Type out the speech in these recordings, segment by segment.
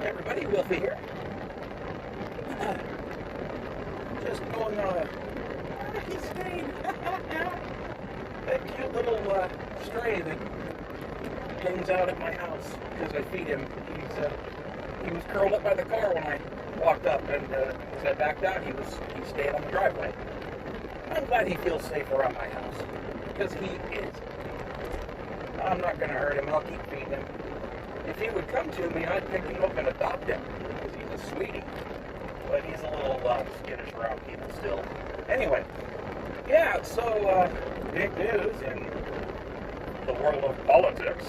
Everybody, Wilfie here. Just going on a... He stayed. That cute little stray that hangs out at my house because I feed him. He was curled up by the car when I walked up, and as I backed out, he stayed on the driveway. I'm glad he feels safe around my house because he is. I'm not going to hurt him. I'll keep feeding him. If he would come to me, I'd pick him up and adopt him because he's a sweetie. But he's a little skittish around people still. Anyway, yeah, so big news in the world of politics.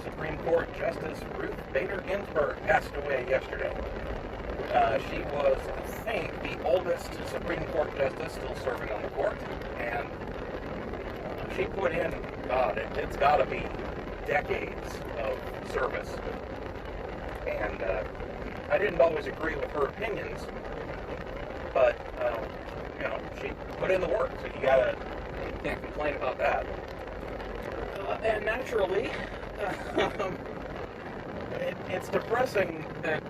Supreme Court Justice Ruth Bader Ginsburg passed away yesterday. She was, I think, the oldest Supreme Court justice still serving on the court, and she put in, God, it's got to be decades of service. And I didn't always agree with her opinions, but she put in the work, so you can't complain about that. And naturally, it's depressing that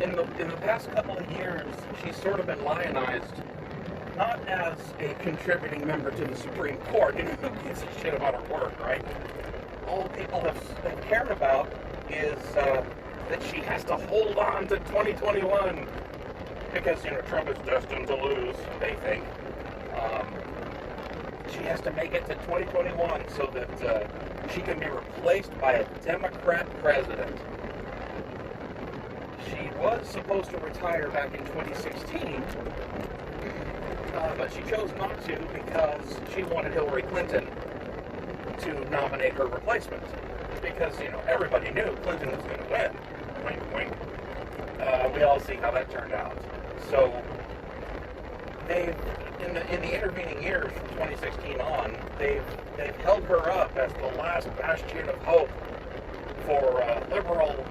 in the past couple of years, she's sort of been lionized, not as a contributing member to the Supreme Court. Who gives a shit about her work, right? All people have cared about is that she has to hold on to 2021 because, Trump is destined to lose, they think. She has to make it to 2021 so that she can be replaced by a Democrat president. She was supposed to retire back in 2016, but she chose not to because she wanted Hillary Clinton to nominate her replacement. Because, everybody knew Clinton was going to win. Wink, wink. We all see how that turned out. So, in the intervening years from 2016 on, they've held her up as the last bastion of hope for liberal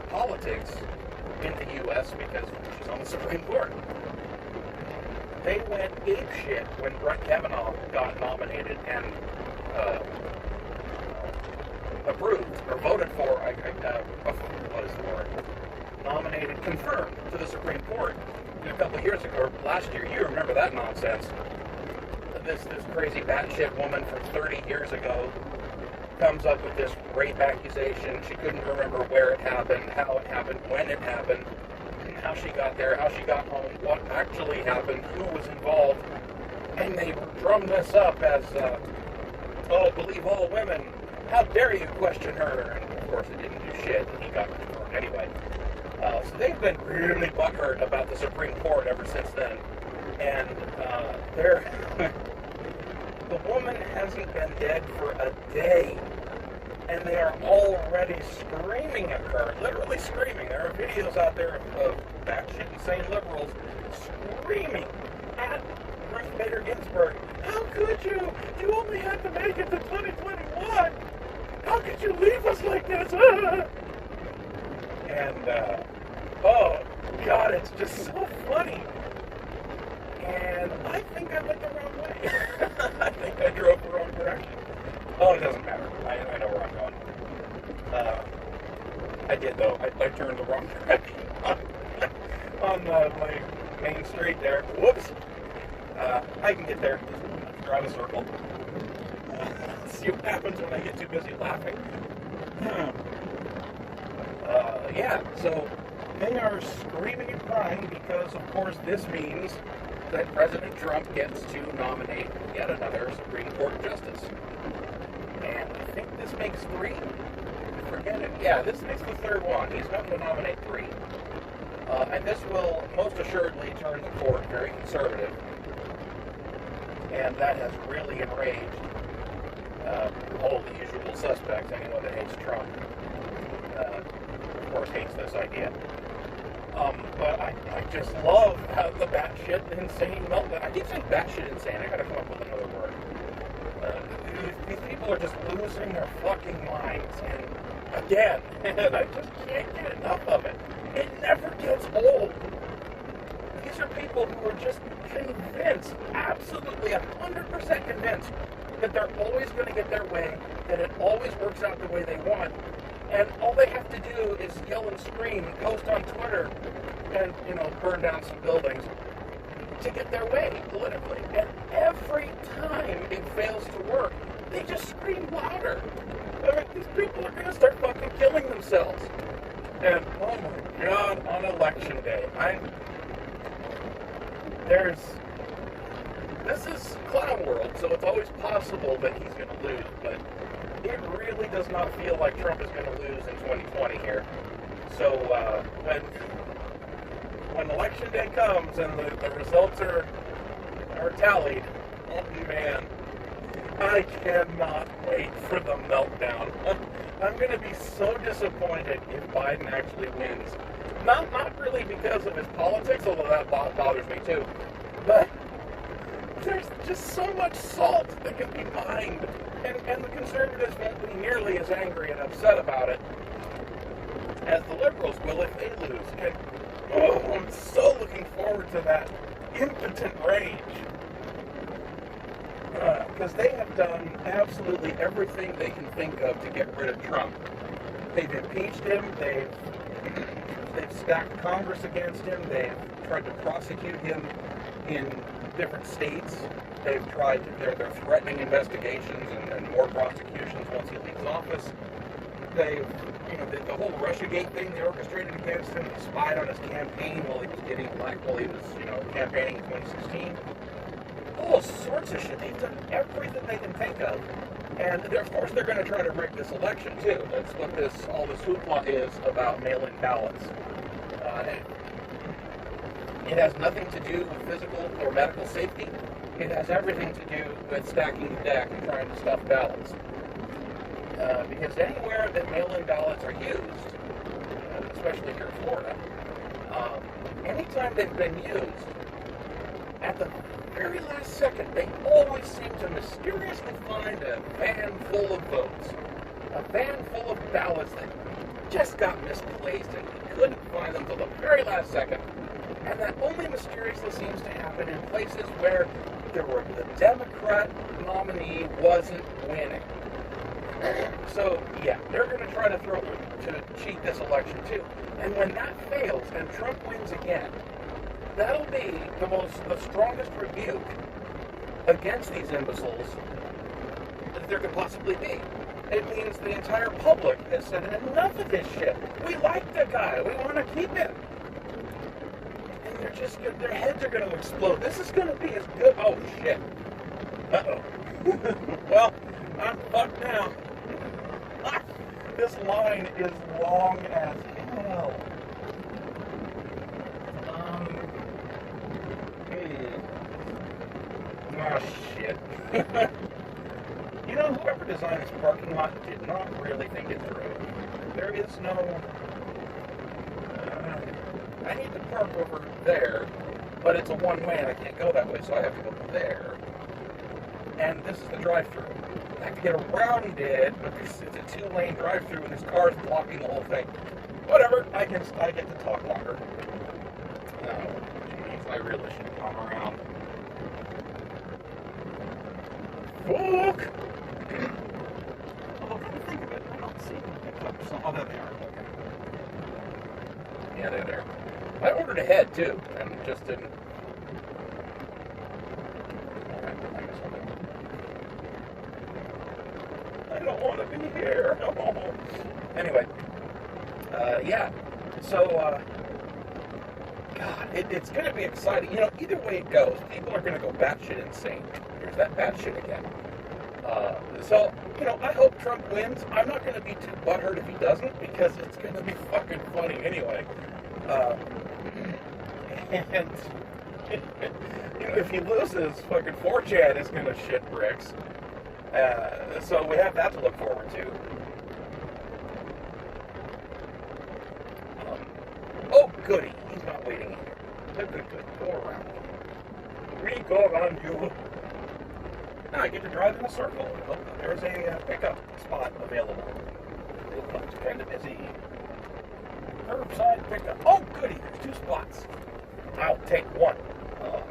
politics in the U.S. because she's on the Supreme Court. They went apeshit when Brett Kavanaugh got nominated and approved or voted for. What is the word? Nominated, confirmed to the Supreme Court a couple of years ago, or last year. You remember that nonsense? This crazy batshit woman from 30 years ago comes up with this rape accusation. She couldn't remember where it happened, how it happened, when it happened, how she got there, how she got home, what actually happened, who was involved. And they drummed this up as, believe all women. How dare you question her? And of course it didn't do shit, and he got confirmed anyway. So they've been really butthurt about the Supreme Court ever since then. And the woman hasn't been dead for a day. And they are already screaming at her, literally screaming. There are videos out there of batshit insane liberals screaming at Ruth Bader Ginsburg. How could you? You only had to make it to 2021. How could you leave us like this? And, oh, God, it's just so funny. And I think I went the wrong way. I think I drove the wrong direction. Oh, it doesn't matter. I know where I'm going. I did, though. I turned the wrong direction on my main street there. Whoops. I can get there. Just drive a circle. See what happens when I get too busy laughing. Yeah, so they are screaming and crying because, of course, this means that President Trump gets to nominate yet another Supreme Court justice. And I think this makes 3. Forget it. Yeah, this makes the 3rd one. He's going to nominate 3. And this will most assuredly turn the court very conservative. And that has really enraged all the usual suspects. Anyone that hates Trump, of course, hates this idea. But I just love how the batshit insane meltdown. I keep saying batshit insane. I gotta come up with another word. These people are just losing their fucking minds, and again, and I just can't get enough of it. It never gets old. These are people who are just convinced, absolutely 100% convinced, that they're always going to get their way, that it always works out the way they want, And all they have to do is yell and scream and post on Twitter and, burn down some buildings to get their way politically. And every time it fails to work, they just scream louder. I mean, these people are going to start fucking killing themselves. And, oh my God, on election day, this is clown world, so it's always possible that he's going to lose, but it really does not feel like Trump is going to lose in 2020 here. So when election day comes and the results are tallied, oh man, I cannot wait for the meltdown. I'm going to be so disappointed if Biden actually wins. Not really because of his politics, although that bothers me too, but there's just so much salt that can be mined, and the conservatives won't be nearly as angry and upset about it as the liberals will if they lose. And I'm so looking forward to that impotent rage. Because they have done absolutely everything they can think of to get rid of Trump. They've impeached him, they've stacked Congress against him, they've tried to prosecute him in different states. They're threatening investigations and more prosecutions once he leaves office. The whole Russiagate thing they orchestrated against him. They spied on his campaign while he was campaigning in 2016. All sorts of shit. They've done everything they can think of. And of course they're going to try to rig this election too. That's what all this hoopla is about mail-in ballots. It has nothing to do with physical or medical safety. It has everything to do with stacking the deck and trying to stuff ballots. Because anywhere that mail-in ballots are used, especially here in Florida, anytime they've been used, at the very last second, they always seem to mysteriously find a van full of votes, a van full of ballots that just got misplaced and we couldn't find them till the very last second. And that only mysteriously seems to happen in places where the Democrat nominee wasn't winning. So, yeah, they're going to try to cheat this election too. And when that fails and Trump wins again, that'll be the strongest rebuke against these imbeciles that there could possibly be. It means the entire public has said enough of this shit. We like the guy. We want to keep him. And their heads are going to explode. This is going to be as good. Oh, shit. Uh-oh. Well, I'm fucked now. This line is long as hell. Oh, shit. Whoever designed this parking lot did not really think it through. There is no... I need to park over there, but it's a one-way and I can't go that way, so I have to go there. And this is the drive-thru. I have to get around it, but it's a two-lane drive-thru and this car is blocking the whole thing. Whatever, I get to talk longer. Oh, jeez, I really should have gone around. Fuck! Although, come to think of it, I don't see them. Oh, there they are. Okay. Yeah, they're there. I ordered ahead, too, and just didn't. Okay, I missed something. I don't want to be here. No. Anyway, yeah. So, God, it's going to be exciting. Either way it goes, people are going to go batshit insane. There's that batshit again. So, I hope Trump wins. I'm not going to be too butthurt if he doesn't, because it's going to be fucking funny anyway. And, if he loses, fucking 4chan is going to shit bricks. So we have that to look forward to. Oh, goody. He's not waiting here. Good. Go around. We go around you. Now I get to drive in a circle. Look, there's a pickup spot available. It looks kind of busy. Curbside pickup. Oh, goody. There's 2 spots. I'll take one.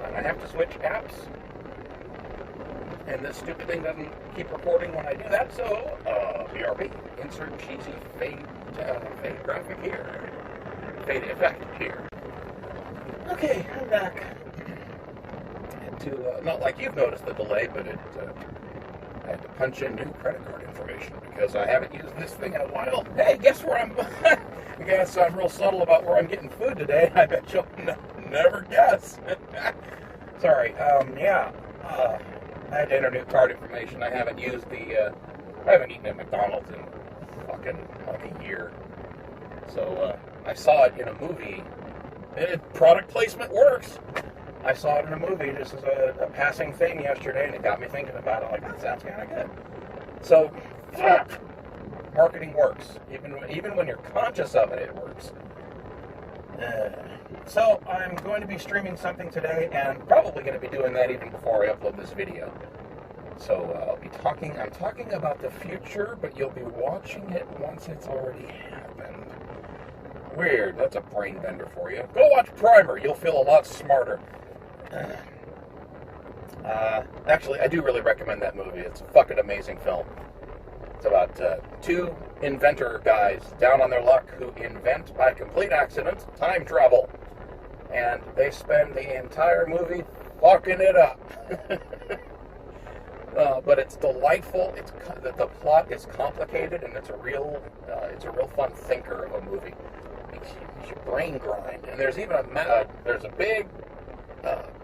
And I have to switch apps. And this stupid thing doesn't keep recording when I do that, so, BRB. insert cheesy fade graphic here. Fade effect here. Okay, I'm back. Not like you've noticed the delay, but I had to punch in new credit card information because I haven't used this thing in a while. Hey, guess where I'm... I guess I'm real subtle about where I'm getting food today. I bet you'll never guess. Sorry. Yeah. I had to enter new card information. I haven't used I haven't eaten at McDonald's in fucking like a year. So I saw it in a movie. Product placement works. I saw it in a movie just as a passing thing yesterday, and it got me thinking about it. Like, that sounds kind of good. So, marketing works. Even when you're conscious of it, it works. So, I'm going to be streaming something today, and probably going to be doing that even before I upload this video. So, I'm talking about the future, but you'll be watching it once it's already happened. Weird. That's a brain bender for you. Go watch Primer. You'll feel a lot smarter. Actually, I do really recommend that movie. It's a fucking amazing film. It's about two inventor guys down on their luck who invent, by complete accident, time travel. And they spend the entire movie fucking it up. But it's delightful. The plot is complicated, and it's a real fun thinker of a movie. Makes your brain grind. And there's even there's a big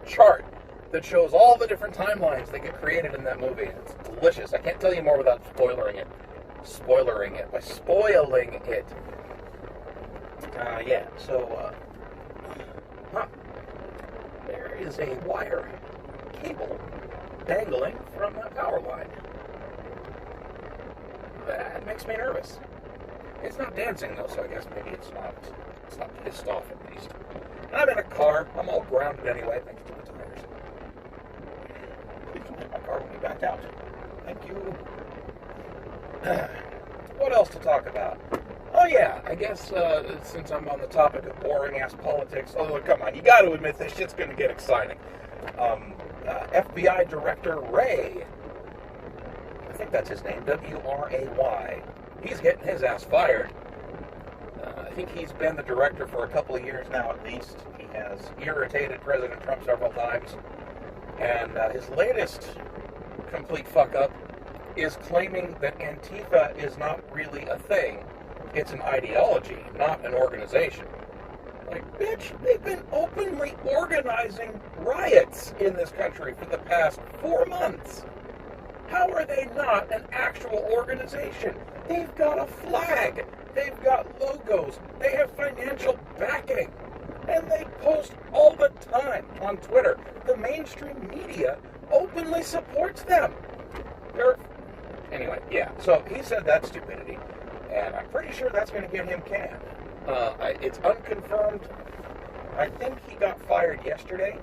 chart that shows all the different timelines that get created in that movie. It's delicious. I can't tell you more without spoiling it. By spoiling it. Yeah, so, there is a wire cable dangling from a power line. That makes me nervous. It's not dancing, though, so I guess maybe it's not pissed off, at least. And I'm in a car. I'm all grounded anyway, thanks to the tires. Please don't hit my car when we back out. Thank you. What else to talk about? Oh yeah, I guess since I'm on the topic of boring-ass politics, although come on, you got to admit this shit's going to get exciting. FBI Director Ray, I think that's his name, W-R-A-Y, he's getting his ass fired. I think he's been the director for a couple of years now at least. He has irritated President Trump several times. And his latest complete fuck-up is claiming that Antifa is not really a thing. It's an ideology, not an organization. Like, bitch, they've been openly organizing riots in this country for the past 4 months. How are they not an actual organization? They've got a flag. They've got logos. They have financial backing. And they post all the time on Twitter. The mainstream media openly supports them. Anyway, yeah. So he said that's stupidity. And I'm pretty sure that's going to get him canned. It's unconfirmed. I think he got fired yesterday.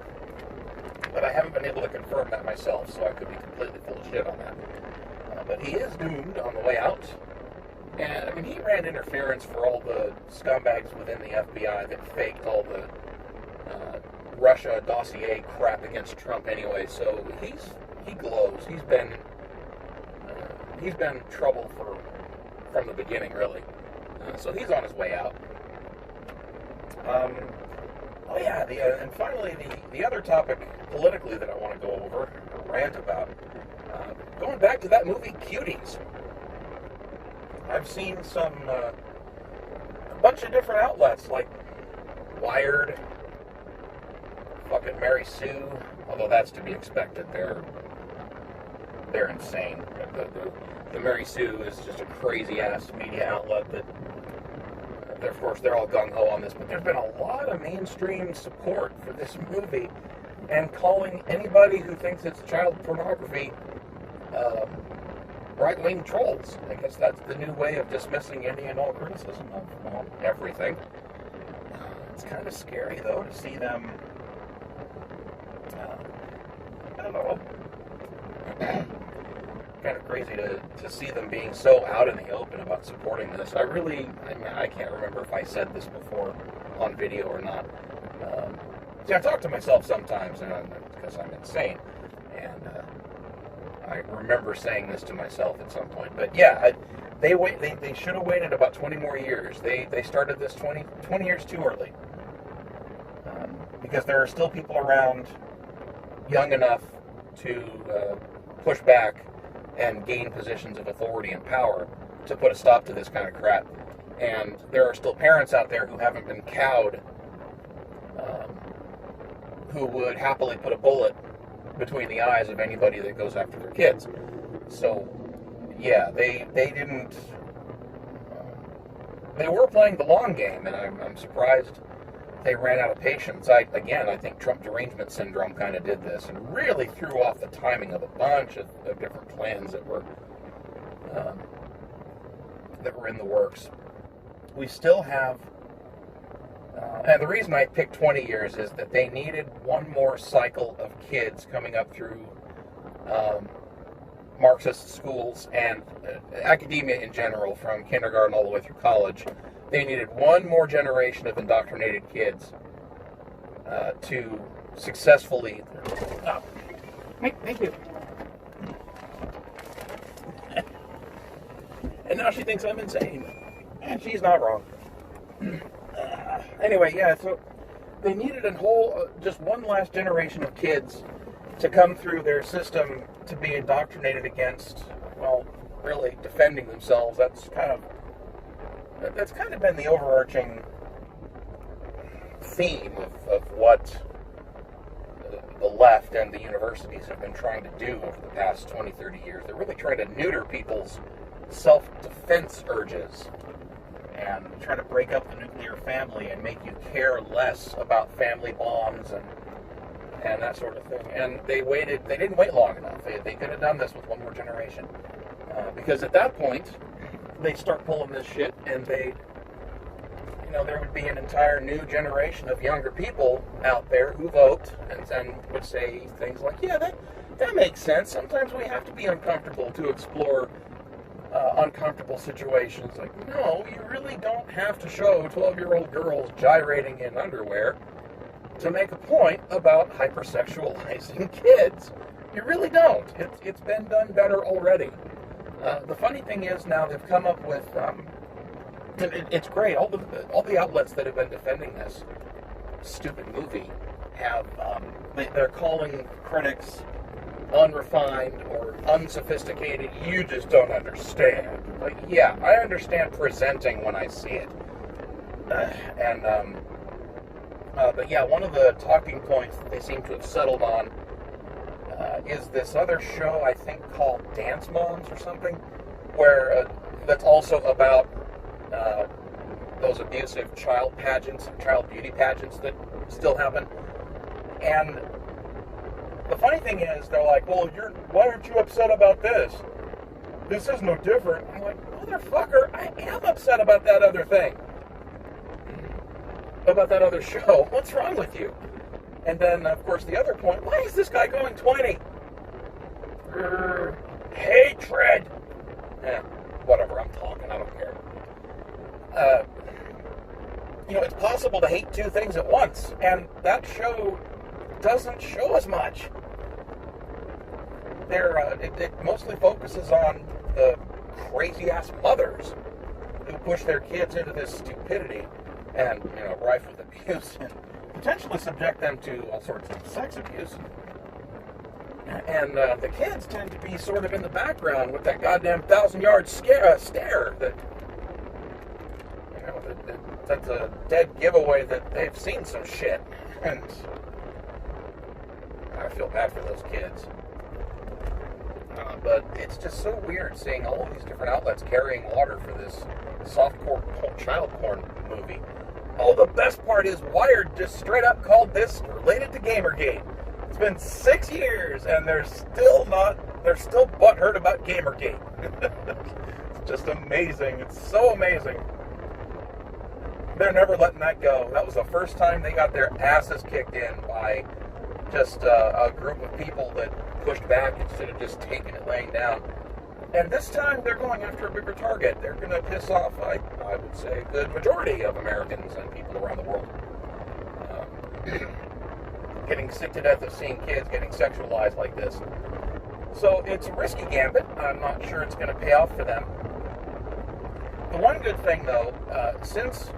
But I haven't been able to confirm that myself, so I could be completely full of shit on that. But he is doomed on the way out. And, I mean, he ran interference for all the scumbags within the FBI that faked all the Russia dossier crap against Trump anyway, so he glows. He's been trouble from the beginning, really. So he's on his way out. Oh yeah, and finally, the other topic politically that I want to go over, or rant about, going back to that movie Cuties. I've seen a bunch of different outlets, like Wired, fucking Mary Sue, although that's to be expected. They're insane. The Mary Sue is just a crazy-ass media outlet that, of course, they're all gung-ho on this, but there's been a lot of mainstream support for this movie, and calling anybody who thinks it's child pornography right-wing trolls. I guess that's the new way of dismissing any and all criticism of everything. It's kind of scary, though, to see them, I don't know, kind of crazy to see them being so out in the open about supporting this. I can't remember if I said this before on video or not. See, I talk to myself sometimes because I'm insane, and I remember saying this to myself at some point. But yeah, They should have waited about 20 more years. They started this 20 years too early. Because there are still people around young enough to push back and gain positions of authority and power to put a stop to this kind of crap. And there are still parents out there who haven't been cowed, who would happily put a bullet between the eyes of anybody that goes after their kids. So, yeah, they didn't... they were playing the long game, and I'm surprised they ran out of patience. I think Trump derangement syndrome kind of did this and really threw off the timing of a bunch of different plans that were in the works. We still have, and the reason I picked 20 years is that they needed one more cycle of kids coming up through Marxist schools and academia in general, from kindergarten all the way through college. They needed one more generation of indoctrinated kids to successfully... Oh, thank you. And now she thinks I'm insane. And she's not wrong. Anyway, yeah, so they needed a whole, just one last generation of kids to come through their system to be indoctrinated against, well, really defending themselves. That's kind of been the overarching theme of what the left and the universities have been trying to do over the past 20, 30 years. They're really trying to neuter people's self-defense urges and try to break up the nuclear family and make you care less about family bonds and that sort of thing. And they didn't wait long enough. They could have done this with one more generation. Because at that point, they start pulling this shit, and there would be an entire new generation of younger people out there who vote and would say things like, yeah, that makes sense. Sometimes we have to be uncomfortable to explore uncomfortable situations. Like, no, you really don't have to show 12-year-old girls gyrating in underwear to make a point about hypersexualizing kids. You really don't. It's been done better already. The funny thing is now they've come up with, it's great, all the outlets that have been defending this stupid movie have, they're calling critics unrefined or unsophisticated. You just don't understand. Like, yeah, I understand presenting when I see it. But yeah, one of the talking points that they seem to have settled on is this other show, I think, called Dance Moms or something, where that's also about those abusive child pageants, child beauty pageants that still happen. And the funny thing is, they're like, well, why aren't you upset about this? This is no different. I'm like, motherfucker, I am upset about that other thing. About that other show. What's wrong with you? And then, of course, the other point, why is this guy going 20? Hatred! Whatever, I'm talking, I don't care. It's possible to hate two things at once, and that show doesn't show as much. It mostly focuses on the crazy-ass mothers who push their kids into this stupidity and, rife with abuse and potentially subject them to all sorts of sex abuse. And the kids tend to be sort of in the background with that goddamn 1,000-yard stare that, that's a dead giveaway that they've seen some shit. And I feel bad for those kids. But it's just so weird seeing all of these different outlets carrying water for this softcore child porn movie. Oh, the best part is Wired just straight up called this related to Gamergate. It's been 6 years and they're still butthurt about Gamergate. It's just amazing. It's so amazing. They're never letting that go. That was the first time they got their asses kicked in by just a group of people that pushed back instead of just taking it laying down. And this time they're going after a bigger target. They're going to piss off, I would say, a good majority of Americans and people around the world. Getting sick to death of seeing kids getting sexualized like this. So it's a risky gambit. I'm not sure it's going to pay off for them. one good thing, though, since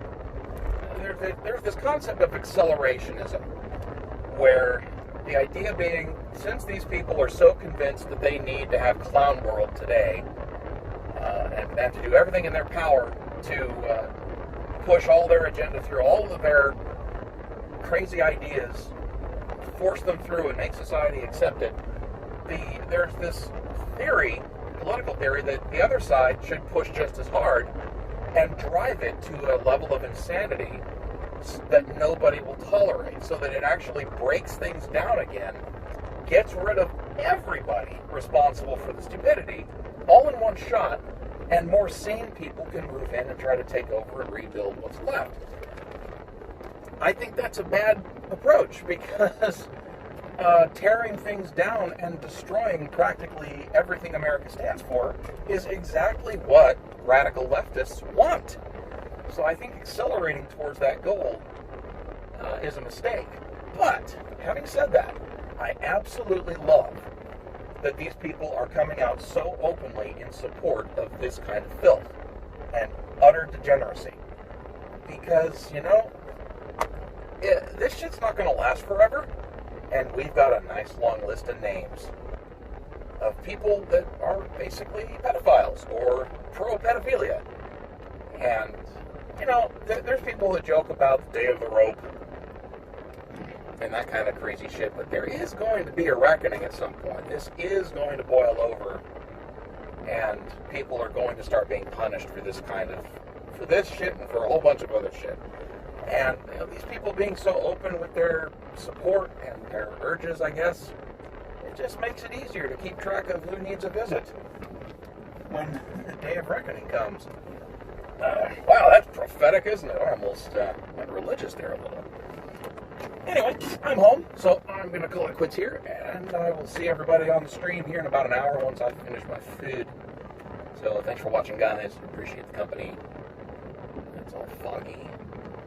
there's this concept of accelerationism, where the idea being, since these people are so convinced that they need to have clown world today, and to do everything in their power to push all their agenda through, all of their crazy ideas, force them through and make society accept it, there's this theory, political theory, that the other side should push just as hard and drive it to a level of insanity that nobody will tolerate, so that it actually breaks things down again, gets rid of everybody responsible for the stupidity, all in one shot, and more sane people can move in and try to take over and rebuild what's left. I think that's a bad approach, because tearing things down and destroying practically everything America stands for is exactly what radical leftists want. So I think accelerating towards that goal is a mistake. But, having said that, I absolutely love that these people are coming out so openly in support of this kind of filth and utter degeneracy. Because, this shit's not going to last forever, and we've got a nice long list of names of people that are basically pedophiles or pro-pedophilia. And, there's people that joke about the day of the rope and that kind of crazy shit, but there is going to be a reckoning at some point. This is going to boil over, and people are going to start being punished for this shit and for a whole bunch of other shit. And these people being so open with their support and their urges, I guess, it just makes it easier to keep track of who needs a visit when the day of reckoning comes. Wow, that's prophetic, isn't it? I almost went religious there a little. Anyway, I'm home, so I'm going to call it quits here, and I will see everybody on the stream here in about an hour once I finish my food. So thanks for watching, guys. Appreciate the company. It's all foggy.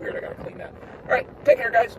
Weird, I gotta clean that. Alright, take care, guys.